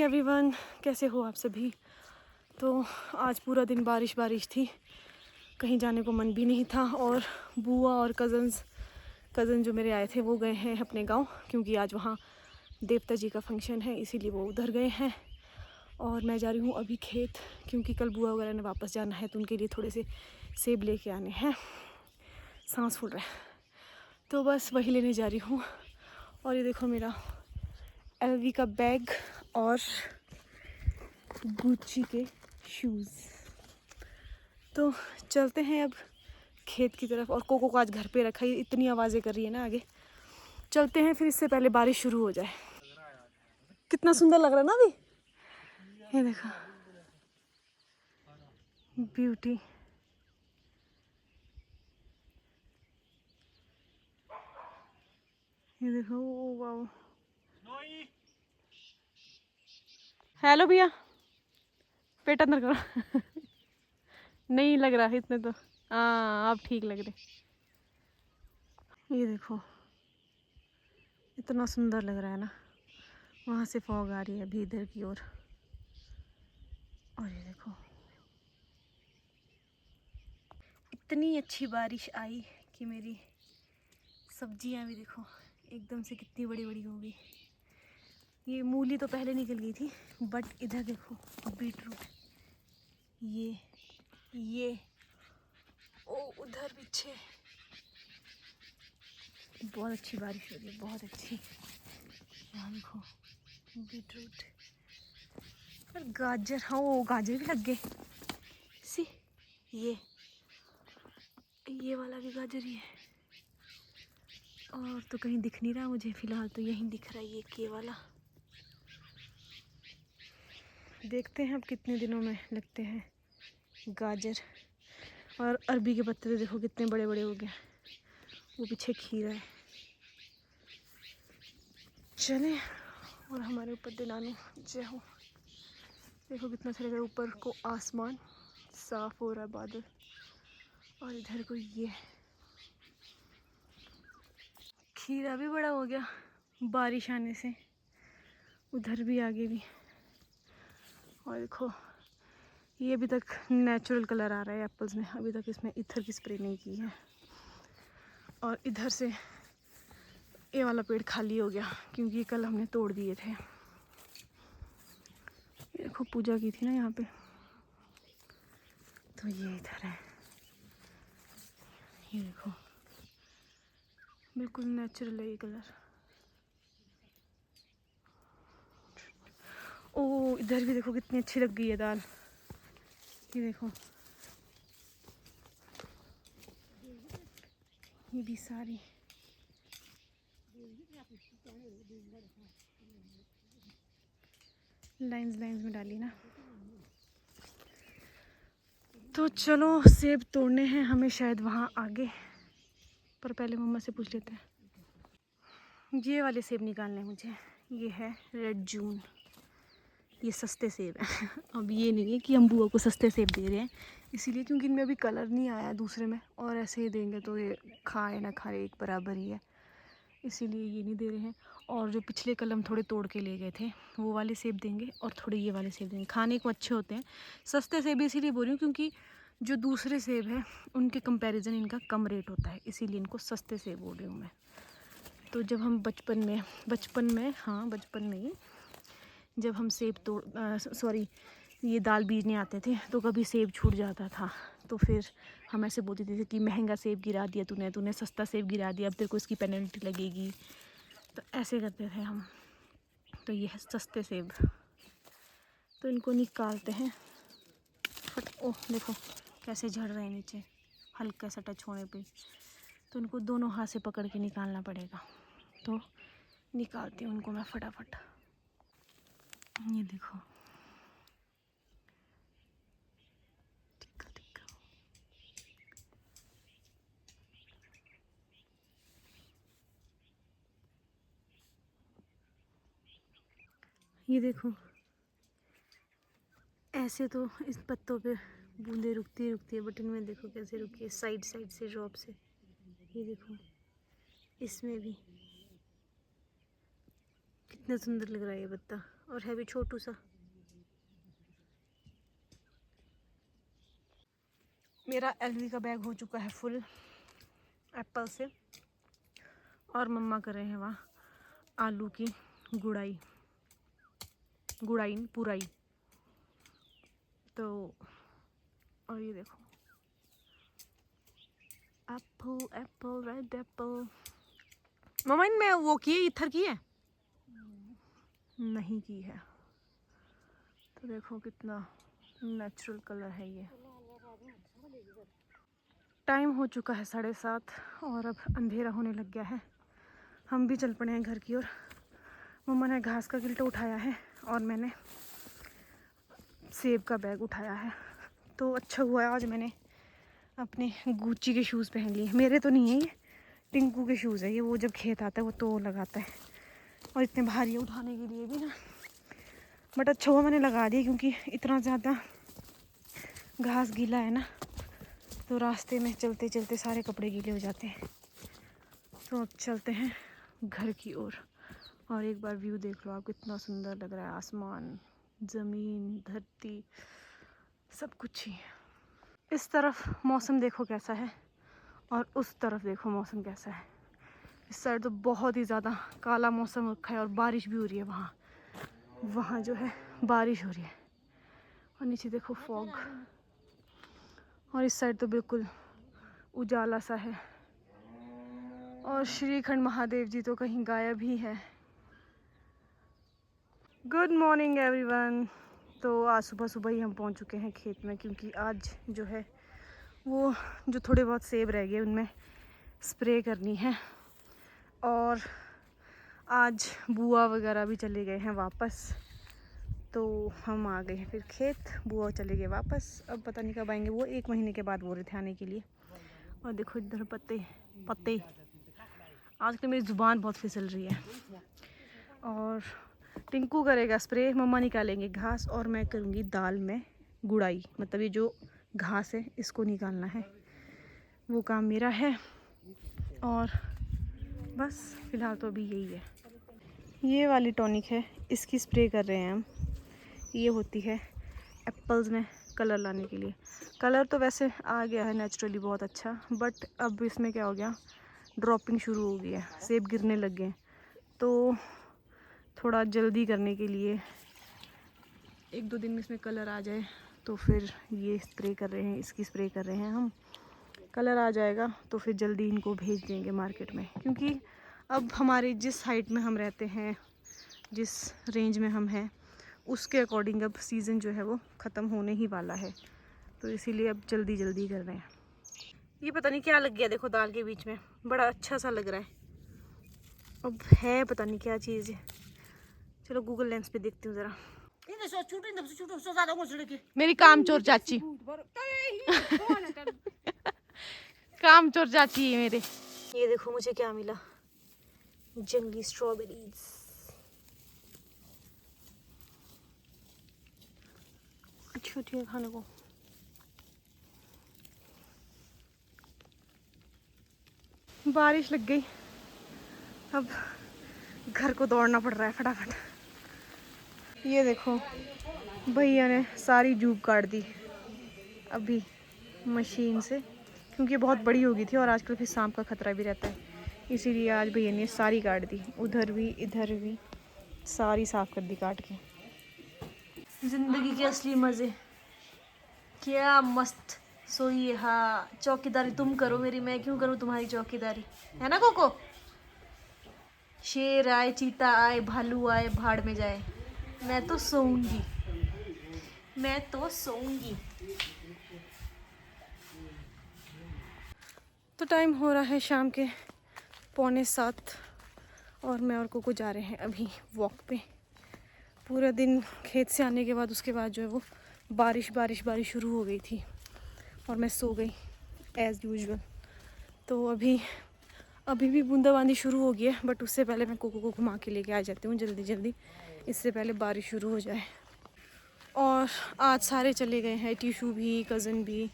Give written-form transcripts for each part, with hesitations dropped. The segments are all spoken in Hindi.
एवरीवन, कैसे हो आप सभी। तो आज पूरा दिन बारिश थी, कहीं जाने को मन भी नहीं था। और बुआ और कज़न जो मेरे आए थे वो गए हैं अपने गांव, क्योंकि आज वहाँ देवता जी का फंक्शन है, इसीलिए वो उधर गए हैं। और मैं जा रही हूँ अभी खेत, क्योंकि कल बुआ वगैरह ने वापस जाना है, तो उनके लिए थोड़े से सेब लेके आने हैं। सांस फूल रहा है, तो बस वही लेने जा रही हूँ। और ये देखो मेरा LV का बैग और गुच्ची के शूज़। तो चलते हैं अब खेत की तरफ। और कोको को आज घर पे रखा, है इतनी आवाज़ें कर रही है ना आगे। चलते हैं फिर, इससे पहले बारिश शुरू हो जाए। कितना सुंदर लग रहा है ना अभी, ये देखो ब्यूटी। ये देखो, ओ वाओ। हेलो भैया, पेट अंदर करो। नहीं लग रहा है इतने तो, हाँ आप ठीक लग रहे। ये देखो इतना सुंदर लग रहा है ना, वहाँ से फॉग आ रही है अभी इधर की ओर। और ये देखो इतनी अच्छी बारिश आई कि मेरी सब्जियां भी देखो एकदम से कितनी बड़ी बड़ी हो गई। ये मूली तो पहले निकल गई थी, बट इधर देखो बीटरूट, ये ओ उधर पीछे बहुत अच्छी बारिश हो रही है, बहुत अच्छी। यहाँ देखो बीटरूट और गाजर, हाँ वो गाजर भी लग गए। सी ये वाला भी गाजर ही है। और तो कहीं दिख नहीं रहा मुझे, फिलहाल तो यहीं दिख रहा है ये के वाला। देखते हैं अब कितने दिनों में लगते हैं गाजर। और अरबी के पत्ते तो देखो कितने बड़े बड़े हो गए, वो पीछे खीरा है। चले, और हमारे ऊपर दिलानो जय हो। देखो कितना अच्छा लग रहा है, ऊपर को आसमान साफ हो रहा है, बादल। और इधर को ये खीरा भी बड़ा हो गया बारिश आने से, उधर भी आगे भी। और देखो ये अभी तक नेचुरल कलर आ रहा है एप्पल्स में, अभी तक इसमें इथर की स्प्रे नहीं की है। और इधर से ये वाला पेड़ खाली हो गया, क्योंकि कल हमने तोड़ दिए थे। ये देखो पूजा की थी ना यहाँ पे, तो ये इधर है। ये देखो बिल्कुल नेचुरल है ये कलर। ओ इधर भी देखो कितनी अच्छी लग गई है दाल, ये देखो ये भी सारी। लाइंस में डाली ना। तो चलो सेब तोड़ने हैं हमें शायद वहाँ आगे, पर पहले मम्मा से पूछ लेते हैं। ये वाले सेब निकालने हैं मुझे, ये है रेड जून, ये सस्ते सेब हैं। अब ये नहीं है कि हम बुआ को सस्ते सेब दे रहे हैं इसीलिए, क्योंकि इनमें अभी कलर नहीं आया दूसरे में, और ऐसे ही देंगे तो ये खाए ना खाए एक बराबर ही है, इसीलिए ये नहीं दे रहे हैं। और जो पिछले कल हम थोड़े तोड़ के ले गए थे वो वाले सेब देंगे, और थोड़े ये वाले सेब देंगे, खाने को अच्छे होते हैं। सस्ते सेब इसीलिए बोल रही हूँ क्योंकि जो दूसरे सेब हैं उनके कंपैरिजन इनका कम रेट होता है, इसीलिए इनको सस्ते सेब बोल रही हूँ मैं। तो जब हम बचपन में ही जब हम सेब ये दाल बीजने आते थे तो कभी सेब छूट जाता था, तो फिर हम ऐसे बोलते थे कि महंगा सेब गिरा दिया तूने सस्ता सेब गिरा दिया, अब तेरे को इसकी पेनल्टी लगेगी, तो ऐसे करते थे हम। तो ये है सस्ते सेब, तो इनको निकालते हैं। ओह देखो कैसे झड़ रहे हैं नीचे, हल्का सा टच होने पे, तो इनको दोनों हाथ से पकड़ के निकालना पड़ेगा। तो निकालती हूँ उनको मैं फटाफट। ये देखो ये देखो, ऐसे तो इस पत्तों पे बूंदे रुकती है, बट इनमें देखो कैसे रुकी है, साइड से ड्रॉप से। ये देखो इसमें भी कितना सुंदर लग रहा है ये पत्ता। और है भी छोटू सा। मेरा एलवी का बैग हो चुका है फुल एप्पल से, और मम्मा कर रहे हैं वहाँ आलू की गुड़ाई पुराई। तो और ये देखो एप्पल रेड एप्पल। मम्मा इनमें वो की है, इथर की है? नहीं की है। तो देखो कितना नेचुरल कलर है ये। टाइम हो चुका है 7:30 और अब अंधेरा होने लग गया है। हम भी चल पड़े हैं घर की ओर। मम्मा ने घास का गिल्टा उठाया है और मैंने सेब का बैग उठाया है। तो अच्छा हुआ है आज मैंने अपने गुच्ची के शूज़ पहन लिए। मेरे तो नहीं है, ये टिंकू के शूज़ है। ये वो जब खेत आता है वो तो लगाता है, और इतने भारी उठाने के लिए भी ना। बट अच्छा हुआ मैंने लगा दिया, क्योंकि इतना ज़्यादा घास गीला है ना, तो रास्ते में चलते चलते सारे कपड़े गीले हो जाते हैं। तो अब चलते हैं घर की ओर। और एक बार व्यू देख लो आप, कितना सुंदर लग रहा है। आसमान, ज़मीन, धरती, सब कुछ ही। इस तरफ मौसम देखो कैसा है, और उस तरफ देखो मौसम कैसा है। इस साइड तो बहुत ही ज़्यादा काला मौसम रखा है, और बारिश भी हो रही है। वहाँ जो है बारिश हो रही है, और नीचे देखो फॉग। और इस साइड तो बिल्कुल उजाला सा है, और श्रीखंड महादेव जी तो कहीं गायब ही है। Good morning everyone. तो आज सुबह सुबह ही हम पहुंच चुके हैं खेत में, क्योंकि आज जो है वो जो थोड़े बहुत सेब रह गए उनमें स्प्रे करनी है। और आज बुआ वगैरह भी चले गए हैं वापस, तो हम आ गए हैं फिर खेत। बुआ चले गए वापस, अब पता नहीं कब आएंगे वो। 1 महीने के बाद बोल रहे थे आने के लिए। और देखो इधर पत्ते। आजकल मेरी ज़ुबान बहुत फिसल रही है। और टिंकू करेगा स्प्रे, मम्मा निकालेंगे घास, और मैं करूँगी दाल में गुड़ाई। मतलब ये जो घास है इसको निकालना है, वो काम मेरा है। और बस फ़िलहाल तो अभी यही है। ये वाली टॉनिक है, इसकी स्प्रे कर रहे हैं हम। ये होती है एप्पल्स में कलर लाने के लिए। कलर तो वैसे आ गया है नेचुरली बहुत अच्छा, बट अब इसमें क्या हो गया, ड्रॉपिंग शुरू हो गई है, सेब गिरने लग गए। तो थोड़ा जल्दी करने के लिए 1-2 दिन में इसमें कलर आ जाए, तो फिर ये स्प्रे कर रहे हैं, इसकी स्प्रे कर रहे हैं हम। कलर आ जाएगा तो फिर जल्दी इनको भेज देंगे मार्केट में, क्योंकि अब हमारे जिस हाइट में हम रहते हैं, जिस रेंज में हम हैं, उसके अकॉर्डिंग अब सीज़न जो है वो ख़त्म होने ही वाला है। तो इसीलिए अब जल्दी जल्दी कर रहे हैं। ये पता नहीं क्या लग गया, देखो दाल के बीच में बड़ा अच्छा सा लग रहा है। अब है पता नहीं क्या चीज़ है। चलो गूगल लेंस पे देखती हूँ ज़रा। मेरी कामचोर चाची कामचोर चाची है मेरे। ये देखो मुझे क्या मिला, जंगली स्ट्रॉबेरीज। अच्छी होती है खाने को। बारिश लग गई, अब घर को दौड़ना पड़ रहा है फटाफट। ये देखो भैया ने सारी जूब काट दी अभी मशीन से, क्योंकि बहुत बड़ी हो गई थी और आजकल फिर सांप का खतरा भी रहता है, इसीलिए आज भैया ने सारी काट दी। उधर भी इधर भी सारी साफ कर दी काट के। जिंदगी के असली मज़े क्या मस्त सोइए। हाँ, चौकीदारी तुम करो मेरी, मैं क्यों करूँ तुम्हारी चौकीदारी, है ना कोको? शेर आए, चीता आए, भालू आए, भाड़ में जाए, मैं तो सोऊंगी, मैं तो सोऊंगी। तो टाइम हो रहा है शाम के 6:45, और मैं और कोको जा रहे हैं अभी वॉक पे। पूरा दिन खेत से आने के बाद उसके बाद जो है वो बारिश शुरू हो गई थी, और मैं सो गई एज़ यूजुअल। तो अभी भी बूंदाबांदी शुरू हो गई है, बट उससे पहले मैं कोको को घुमा के लेके आ जाती हूँ जल्दी, इससे पहले बारिश शुरू हो जाए। और आज सारे चले गए हैं, टीशू भी, कज़न भी,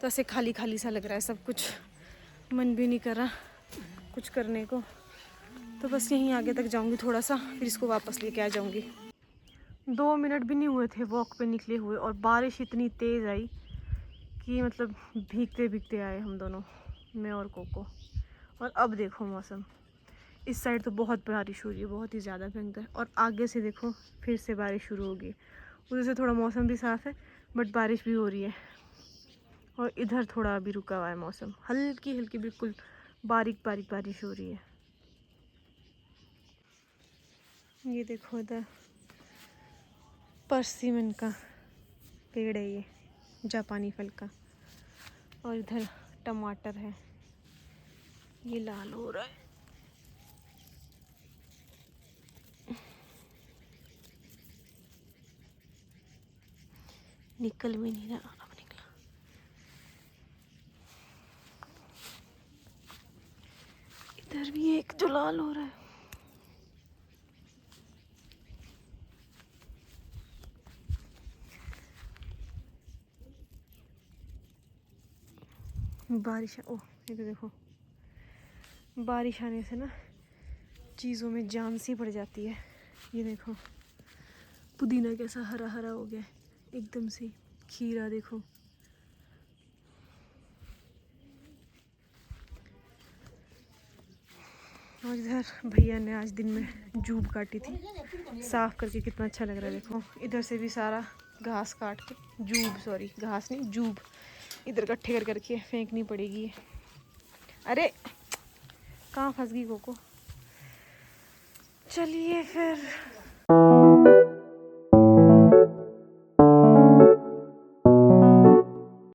तो ऐसे खाली खाली सा लग रहा है सब कुछ। मन भी नहीं कर रहा कुछ करने को। तो बस यहीं आगे तक जाऊंगी थोड़ा सा, फिर इसको वापस लेके आ जाऊंगी। 2 मिनट भी नहीं हुए थे वॉक पे निकले हुए और बारिश इतनी तेज़ आई कि मतलब भीगते भीगते आए हम दोनों, मैं और कोको। और अब देखो मौसम, इस साइड तो बहुत बारिश हो रही है, बहुत ही ज़्यादा भयंकर। और आगे से देखो फिर से बारिश शुरू होगी। उधर से थोड़ा मौसम भी साफ़ है बट बारिश भी हो रही है। और इधर थोड़ा अभी रुका हुआ है मौसम, हल्की हल्की बिल्कुल बारीक बारीक बारिश हो रही है। ये देखो इधर परसिमन का पेड़ है, ये जापानी फल का। और इधर टमाटर है, ये लाल हो रहा है। निकल भी नहीं रहा, अब निकला। इधर भी एक जो लाल हो रहा है। बारिश, ओह ये तो देखो, बारिश आने से ना चीज़ों में जान सी पड़ जाती है। ये देखो पुदीना कैसा हरा हरा हो गया एकदम से। खीरा देखो, और इधर भैया ने आज दिन में जूब काटी थी, साफ करके कितना अच्छा लग रहा है। देखो इधर से भी सारा घास काट के, जूब सॉरी घास नहीं जूब, इधर इकट्ठे कर करके फेंकनी पड़ेगी। अरे कहाँ फंस गई कोको। चलिए फिर